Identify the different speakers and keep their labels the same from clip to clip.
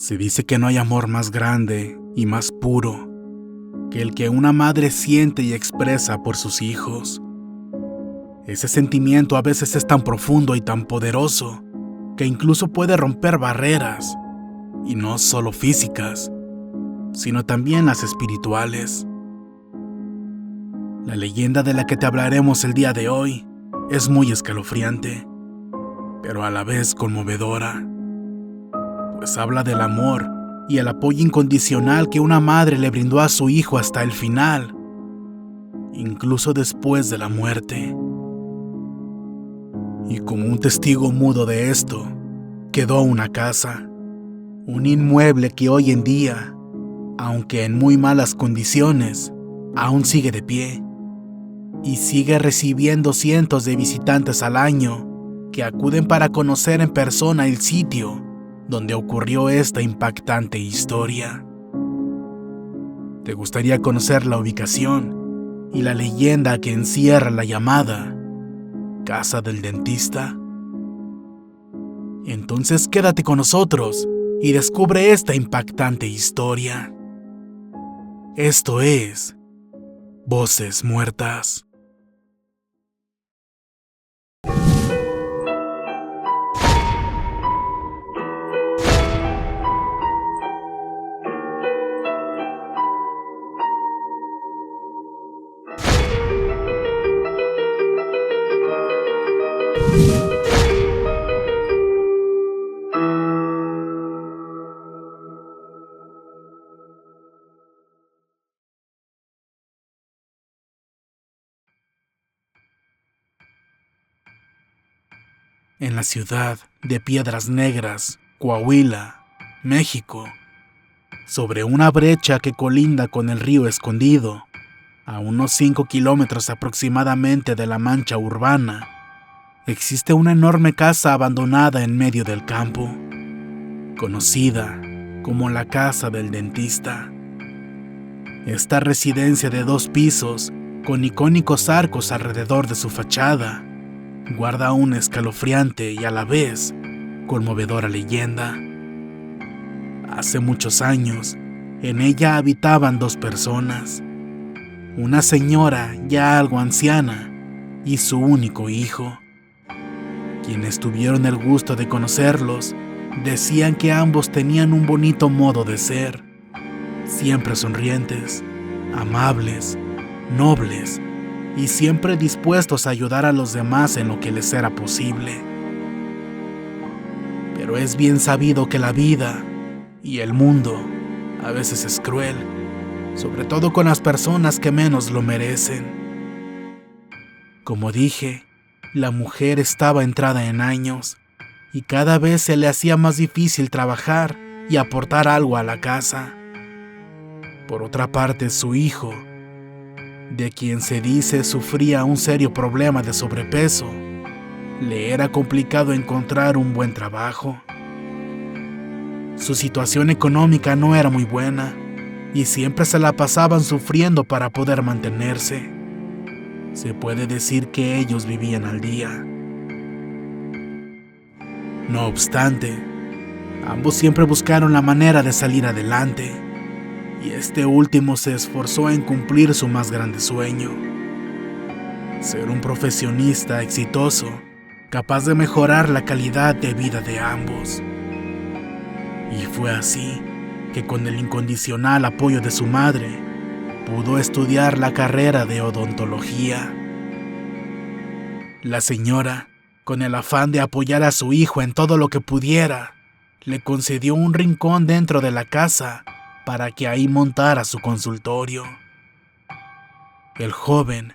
Speaker 1: Se dice que no hay amor más grande y más puro que el que una madre siente y expresa por sus hijos. Ese sentimiento a veces es tan profundo y tan poderoso que incluso puede romper barreras, y no solo físicas, sino también las espirituales. La leyenda de la que te hablaremos el día de hoy es muy escalofriante, pero a la vez conmovedora, pues habla del amor y el apoyo incondicional que una madre le brindó a su hijo hasta el final, incluso después de la muerte. Y como un testigo mudo de esto, quedó una casa, un inmueble que hoy en día, aunque en muy malas condiciones, aún sigue de pie y sigue recibiendo cientos de visitantes al año que acuden para conocer en persona el sitio donde ocurrió esta impactante historia. ¿Te gustaría conocer la ubicación y la leyenda que encierra la llamada Casa del Dentista? Entonces quédate con nosotros y descubre esta impactante historia. Esto es Voces Muertas. En la ciudad de Piedras Negras, Coahuila, México, sobre una brecha que colinda con el río Escondido, a unos 5 kilómetros aproximadamente de la mancha urbana, existe una enorme casa abandonada en medio del campo, conocida como la Casa del Dentista. Esta residencia de 2 pisos, con icónicos arcos alrededor de su fachada, guarda una escalofriante y a la vez conmovedora leyenda. Hace muchos años, en ella habitaban 2 personas, una señora ya algo anciana y su único hijo. Quienes tuvieron el gusto de conocerlos decían que ambos tenían un bonito modo de ser, siempre sonrientes, amables, nobles y siempre dispuestos a ayudar a los demás en lo que les era posible. Pero es bien sabido que la vida y el mundo a veces es cruel, sobre todo con las personas que menos lo merecen. Como dije, la mujer estaba entrada en años y cada vez se le hacía más difícil trabajar y aportar algo a la casa. Por otra parte, su hijo, de quien se dice sufría un serio problema de sobrepeso, le era complicado encontrar un buen trabajo. Su situación económica no era muy buena y siempre se la pasaban sufriendo para poder mantenerse. Se puede decir que ellos vivían al día. No obstante, ambos siempre buscaron la manera de salir adelante, y este último se esforzó en cumplir su más grande sueño: ser un profesionista exitoso, capaz de mejorar la calidad de vida de ambos. Y fue así que, con el incondicional apoyo de su madre, pudo estudiar la carrera de odontología. La señora, con el afán de apoyar a su hijo en todo lo que pudiera, le concedió un rincón dentro de la casa para que ahí montara su consultorio. El joven,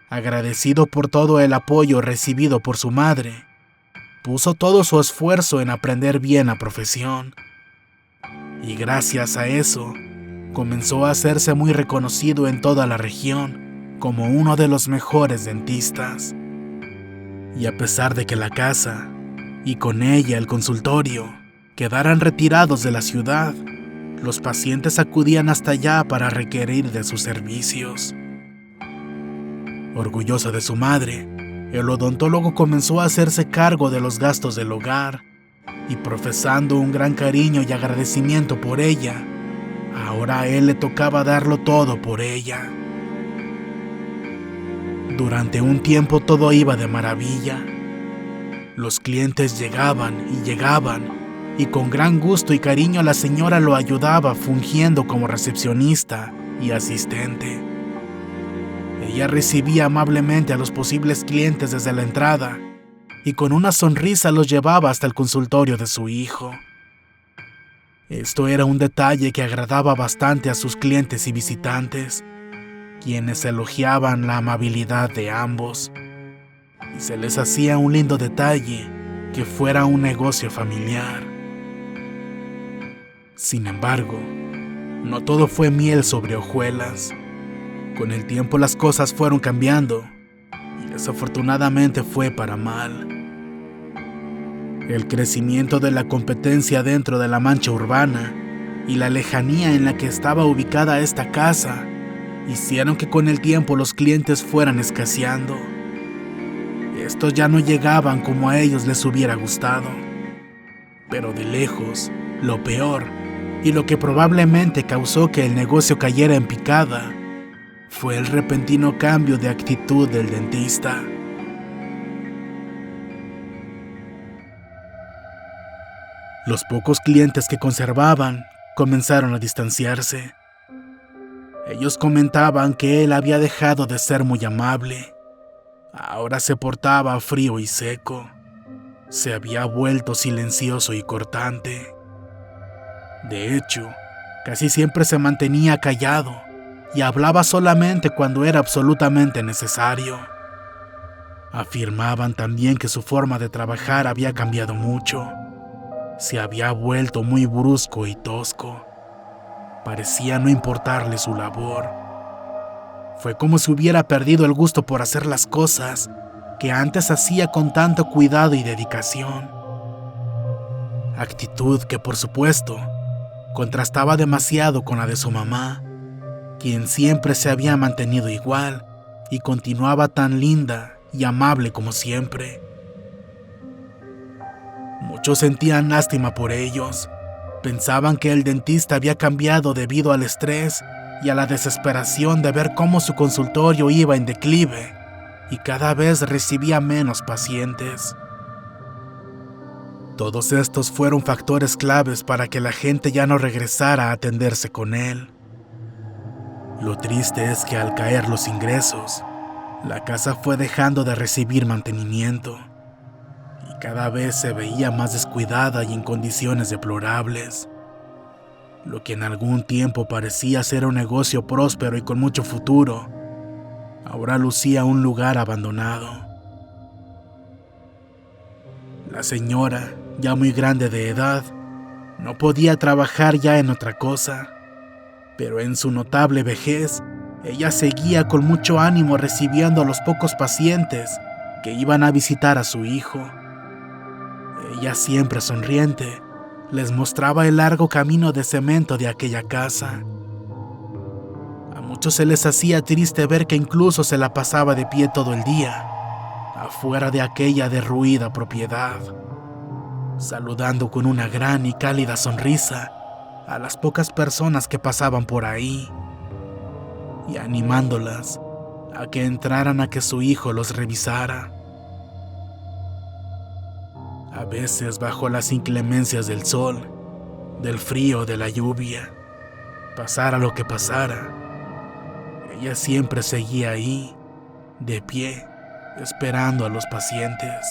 Speaker 1: agradecido por todo el apoyo recibido por su madre, puso todo su esfuerzo en aprender bien la profesión. Y gracias a eso, comenzó a hacerse muy reconocido en toda la región como uno de los mejores dentistas. Y a pesar de que la casa, y con ella el consultorio, quedaran retirados de la ciudad, los pacientes acudían hasta allá para requerir de sus servicios. Orgulloso de su madre, el odontólogo comenzó a hacerse cargo de los gastos del hogar y profesando un gran cariño y agradecimiento por ella, ahora a él le tocaba darlo todo por ella. Durante un tiempo todo iba de maravilla. Los clientes llegaban y con gran gusto y cariño la señora lo ayudaba fungiendo como recepcionista y asistente. Ella recibía amablemente a los posibles clientes desde la entrada y con una sonrisa los llevaba hasta el consultorio de su hijo. Esto era un detalle que agradaba bastante a sus clientes y visitantes, quienes elogiaban la amabilidad de ambos, y se les hacía un lindo detalle que fuera un negocio familiar. Sin embargo, no todo fue miel sobre hojuelas. Con el tiempo las cosas fueron cambiando, y desafortunadamente fue para mal. El crecimiento de la competencia dentro de la mancha urbana y la lejanía en la que estaba ubicada esta casa hicieron que con el tiempo los clientes fueran escaseando. Estos ya no llegaban como a ellos les hubiera gustado. Pero de lejos, lo peor, y lo que probablemente causó que el negocio cayera en picada, fue el repentino cambio de actitud del dentista. Los pocos clientes que conservaban comenzaron a distanciarse. Ellos comentaban que él había dejado de ser muy amable. Ahora se portaba frío y seco. Se había vuelto silencioso y cortante. De hecho, casi siempre se mantenía callado y hablaba solamente cuando era absolutamente necesario. Afirmaban también que su forma de trabajar había cambiado mucho. Se había vuelto muy brusco y tosco. Parecía no importarle su labor. Fue como si hubiera perdido el gusto por hacer las cosas que antes hacía con tanto cuidado y dedicación. Actitud que, por supuesto, contrastaba demasiado con la de su mamá, quien siempre se había mantenido igual y continuaba tan linda y amable como siempre. Muchos sentían lástima por ellos. Pensaban que el dentista había cambiado debido al estrés y a la desesperación de ver cómo su consultorio iba en declive y cada vez recibía menos pacientes. Todos estos fueron factores claves para que la gente ya no regresara a atenderse con él. Lo triste es que al caer los ingresos, la casa fue dejando de recibir mantenimiento y cada vez se veía más descuidada y en condiciones deplorables. Lo que en algún tiempo parecía ser un negocio próspero y con mucho futuro, ahora lucía un lugar abandonado. La señora, ya muy grande de edad, no podía trabajar ya en otra cosa, pero en su notable vejez, ella seguía con mucho ánimo recibiendo a los pocos pacientes que iban a visitar a su hijo. Ella, siempre sonriente, les mostraba el largo camino de cemento de aquella casa. A muchos se les hacía triste ver que incluso se la pasaba de pie todo el día, afuera de aquella derruida propiedad, saludando con una gran y cálida sonrisa a las pocas personas que pasaban por ahí y animándolas a que entraran a que su hijo los revisara. A veces, bajo las inclemencias del sol, del frío, de la lluvia, pasara lo que pasara, ella siempre seguía ahí, de pie, esperando a los pacientes.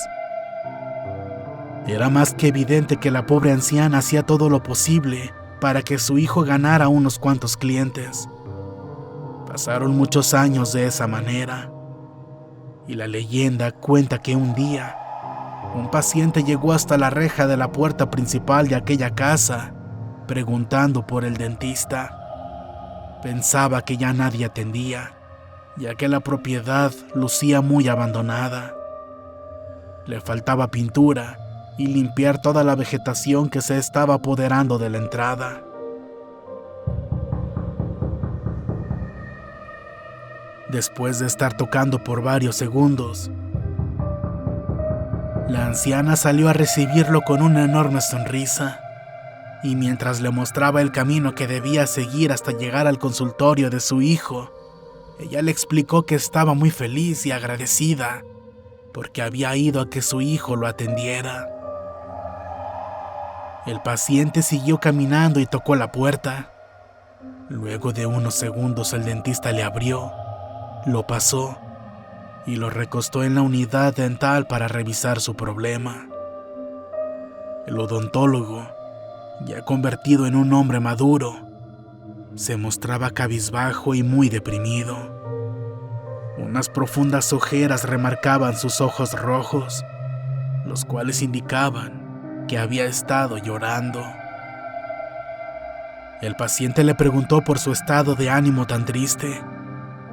Speaker 1: Era más que evidente que la pobre anciana hacía todo lo posible para que su hijo ganara unos cuantos clientes. Pasaron muchos años de esa manera, y la leyenda cuenta que un día, un paciente llegó hasta la reja de la puerta principal de aquella casa, preguntando por el dentista. Pensaba que ya nadie atendía, ya que la propiedad lucía muy abandonada. Le faltaba pintura y limpiar toda la vegetación que se estaba apoderando de la entrada. Después de estar tocando por varios segundos, La anciana salió a recibirlo con una enorme sonrisa, y mientras le mostraba el camino que debía seguir hasta llegar al consultorio de su hijo, ella le explicó que estaba muy feliz y agradecida porque había ido a que su hijo lo atendiera. El paciente siguió caminando y tocó la puerta. Luego de unos segundos el dentista le abrió, lo pasó y lo recostó en la unidad dental para revisar su problema. El odontólogo, ya convertido en un hombre maduro, se mostraba cabizbajo y muy deprimido. Unas profundas ojeras remarcaban sus ojos rojos, los cuales indicaban que había estado llorando. El paciente le preguntó por su estado de ánimo tan triste,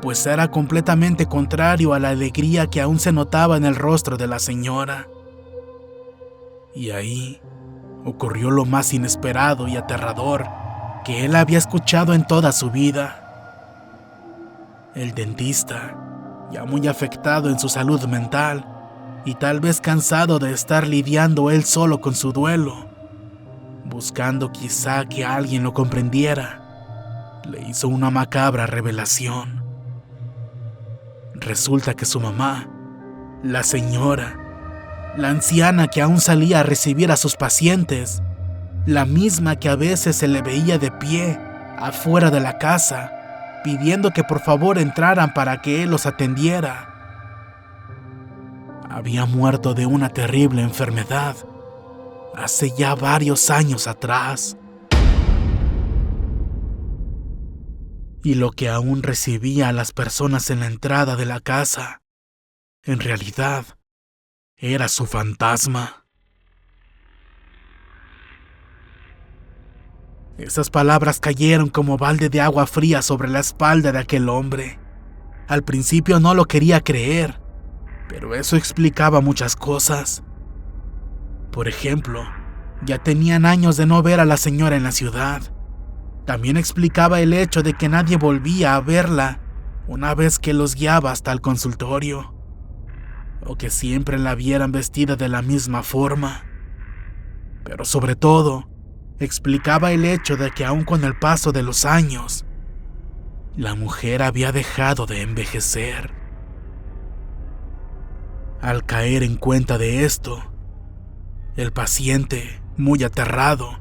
Speaker 1: pues era completamente contrario a la alegría que aún se notaba en el rostro de la señora. Y ahí ocurrió lo más inesperado y aterrador que él había escuchado en toda su vida. El dentista, ya muy afectado en su salud mental y tal vez cansado de estar lidiando él solo con su duelo, buscando quizá que alguien lo comprendiera, le hizo una macabra revelación. Resulta que su mamá, la señora, la anciana que aún salía a recibir a sus pacientes, la misma que a veces se le veía de pie afuera de la casa, pidiendo que por favor entraran para que él los atendiera, había muerto de una terrible enfermedad hace ya varios años atrás. Y lo que aún recibía a las personas en la entrada de la casa, en realidad, era su fantasma. Esas palabras cayeron como balde de agua fría sobre la espalda de aquel hombre. Al principio no lo quería creer, pero eso explicaba muchas cosas. Por ejemplo, ya tenían años de no ver a la señora en la ciudad. También explicaba el hecho de que nadie volvía a verla una vez que los guiaba hasta el consultorio, o que siempre la vieran vestida de la misma forma. Pero sobre todo, explicaba el hecho de que aun con el paso de los años, la mujer había dejado de envejecer. Al caer en cuenta de esto, el paciente, muy aterrado,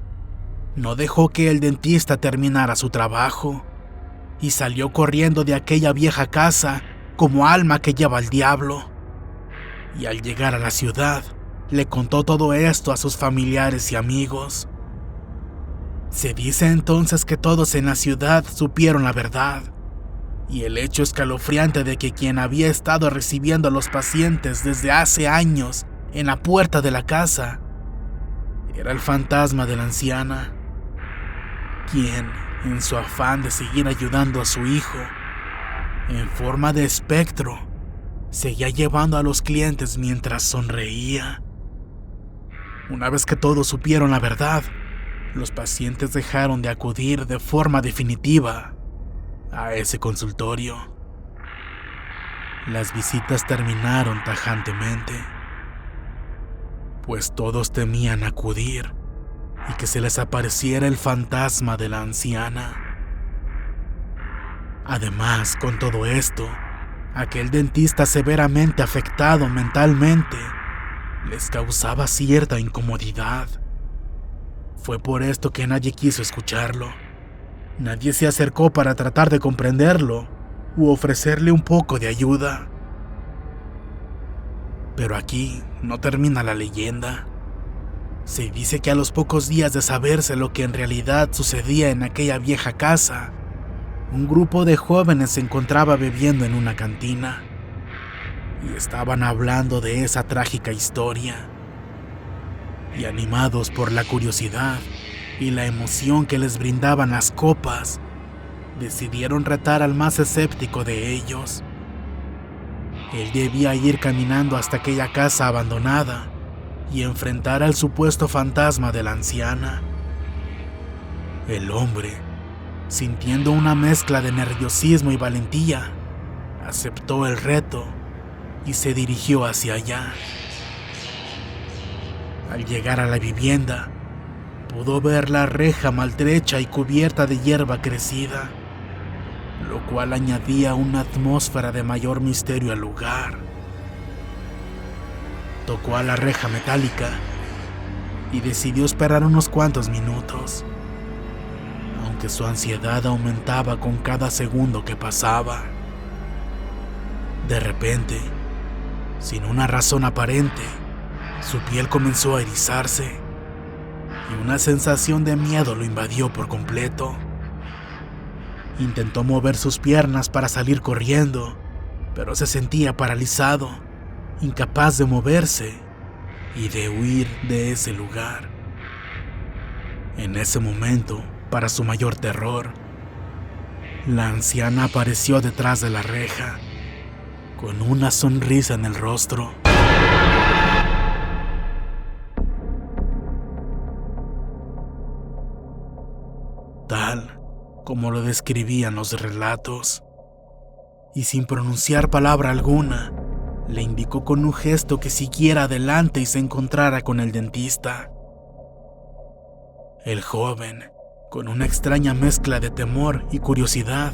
Speaker 1: no dejó que el dentista terminara su trabajo y salió corriendo de aquella vieja casa como alma que lleva al diablo. Y al llegar a la ciudad, le contó todo esto a sus familiares y amigos. Se dice entonces que todos en la ciudad supieron la verdad, y el hecho escalofriante de que quien había estado recibiendo a los pacientes desde hace años en la puerta de la casa era el fantasma de la anciana, quien, en su afán de seguir ayudando a su hijo, en forma de espectro, seguía llevando a los clientes mientras sonreía. Una vez que todos supieron la verdad, los pacientes dejaron de acudir de forma definitiva a ese consultorio. Las visitas terminaron tajantemente, pues todos temían acudir y que se les apareciera el fantasma de la anciana. Además, con todo esto, aquel dentista severamente afectado mentalmente les causaba cierta incomodidad. Fue por esto que nadie quiso escucharlo. Nadie se acercó para tratar de comprenderlo u ofrecerle un poco de ayuda. Pero aquí no termina la leyenda. Se dice que a los pocos días de saberse lo que en realidad sucedía en aquella vieja casa, un grupo de jóvenes se encontraba bebiendo en una cantina y estaban hablando de esa trágica historia. Y animados por la curiosidad y la emoción que les brindaban las copas, decidieron retar al más escéptico de ellos. Él debía ir caminando hasta aquella casa abandonada y enfrentar al supuesto fantasma de la anciana. El hombre, sintiendo una mezcla de nerviosismo y valentía, aceptó el reto y se dirigió hacia allá. Al llegar a la vivienda, pudo ver la reja maltrecha y cubierta de hierba crecida, lo cual añadía una atmósfera de mayor misterio al lugar. Tocó a la reja metálica y decidió esperar unos cuantos minutos, aunque su ansiedad aumentaba con cada segundo que pasaba. De repente, sin una razón aparente, su piel comenzó a erizarse y una sensación de miedo lo invadió por completo. Intentó mover sus piernas para salir corriendo, pero se sentía paralizado, incapaz de moverse y de huir de ese lugar. En ese momento, para su mayor terror, la anciana apareció detrás de la reja, con una sonrisa en el rostro. Tal como lo describían los relatos, y sin pronunciar palabra alguna, le indicó con un gesto que siguiera adelante y se encontrara con el dentista. El joven, con una extraña mezcla de temor y curiosidad,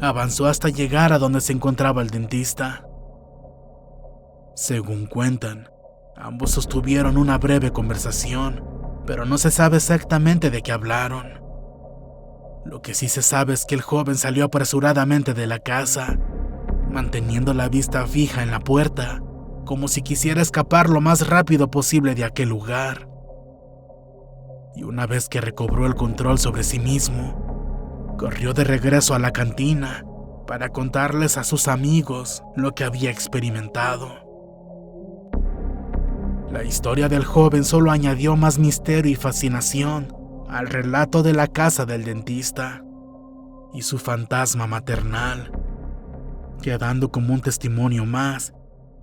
Speaker 1: avanzó hasta llegar a donde se encontraba el dentista. Según cuentan, ambos sostuvieron una breve conversación, pero no se sabe exactamente de qué hablaron. Lo que sí se sabe es que el joven salió apresuradamente de la casa, manteniendo la vista fija en la puerta, como si quisiera escapar lo más rápido posible de aquel lugar. Y una vez que recobró el control sobre sí mismo, corrió de regreso a la cantina para contarles a sus amigos lo que había experimentado. La historia del joven solo añadió más misterio y fascinación al relato de la casa del dentista y su fantasma maternal, quedando como un testimonio más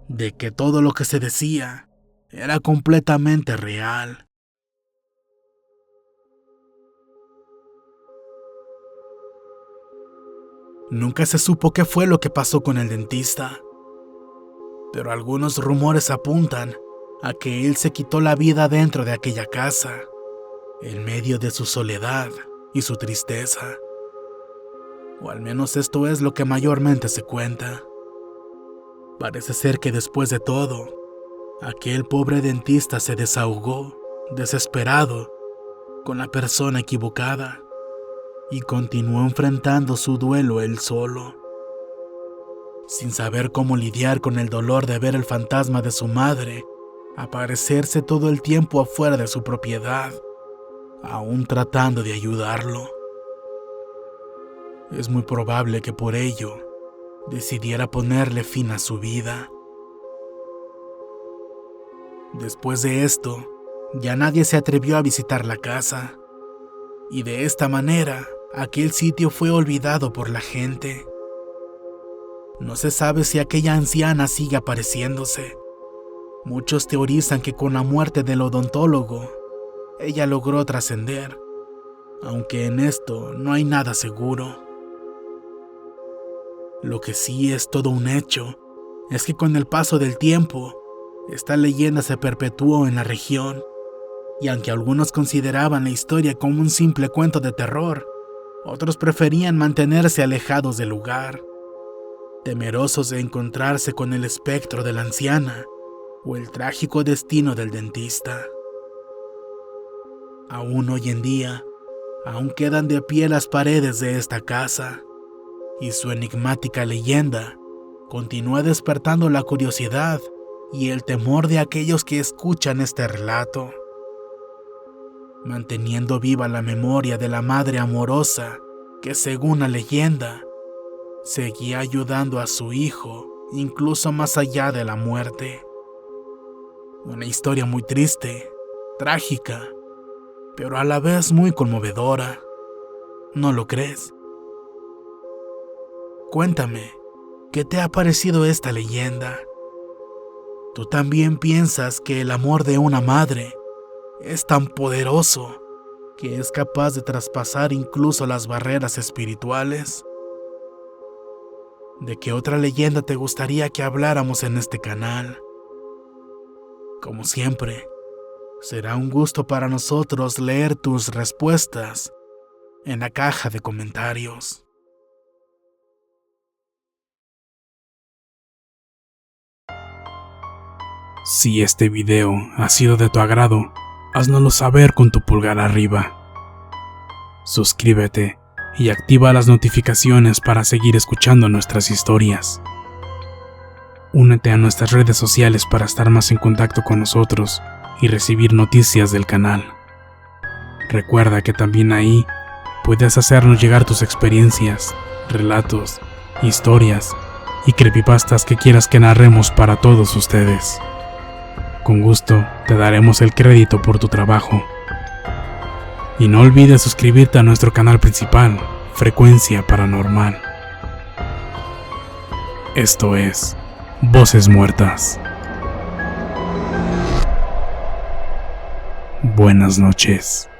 Speaker 1: de que todo lo que se decía era completamente real. Nunca se supo qué fue lo que pasó con el dentista, pero algunos rumores apuntan a que él se quitó la vida dentro de aquella casa, en medio de su soledad y su tristeza. O al menos esto es lo que mayormente se cuenta. Parece ser que después de todo, aquel pobre dentista se desahogó, desesperado, con la persona equivocada, y continuó enfrentando su duelo él solo, sin saber cómo lidiar con el dolor de ver el fantasma de su madre aparecerse todo el tiempo afuera de su propiedad, aún tratando de ayudarlo. Es muy probable que por ello decidiera ponerle fin a su vida. Después de esto, ya nadie se atrevió a visitar la casa, y de esta manera, aquel sitio fue olvidado por la gente. No se sabe si aquella anciana sigue apareciéndose. Muchos teorizan que con la muerte del odontólogo, ella logró trascender, aunque en esto no hay nada seguro. Lo que sí es todo un hecho es que con el paso del tiempo, esta leyenda se perpetuó en la región, y aunque algunos consideraban la historia como un simple cuento de terror, otros preferían mantenerse alejados del lugar, temerosos de encontrarse con el espectro de la anciana o el trágico destino del dentista. Aún hoy en día, aún quedan de pie las paredes de esta casa, y su enigmática leyenda continúa despertando la curiosidad y el temor de aquellos que escuchan este relato, manteniendo viva la memoria de la madre amorosa que, según la leyenda, seguía ayudando a su hijo incluso más allá de la muerte. Una historia muy triste, trágica, pero a la vez muy conmovedora. ¿No lo crees? Cuéntame, ¿qué te ha parecido esta leyenda? ¿Tú también piensas que el amor de una madre es tan poderoso que es capaz de traspasar incluso las barreras espirituales? ¿De qué otra leyenda te gustaría que habláramos en este canal? Como siempre, Será un gusto para nosotros leer tus respuestas en la caja de comentarios. Si este video ha sido de tu agrado, háznoslo saber con tu pulgar arriba. Suscríbete y activa las notificaciones para seguir escuchando nuestras historias. Únete a nuestras redes sociales para estar más en contacto con nosotros y recibir noticias del canal. Recuerda que también ahí puedes hacernos llegar tus experiencias, relatos, historias y creepypastas que quieras que narremos para todos ustedes. Con gusto te daremos el crédito por tu trabajo. Y no olvides suscribirte a nuestro canal principal, Frecuencia Paranormal. Esto es Voces Muertas. Buenas noches.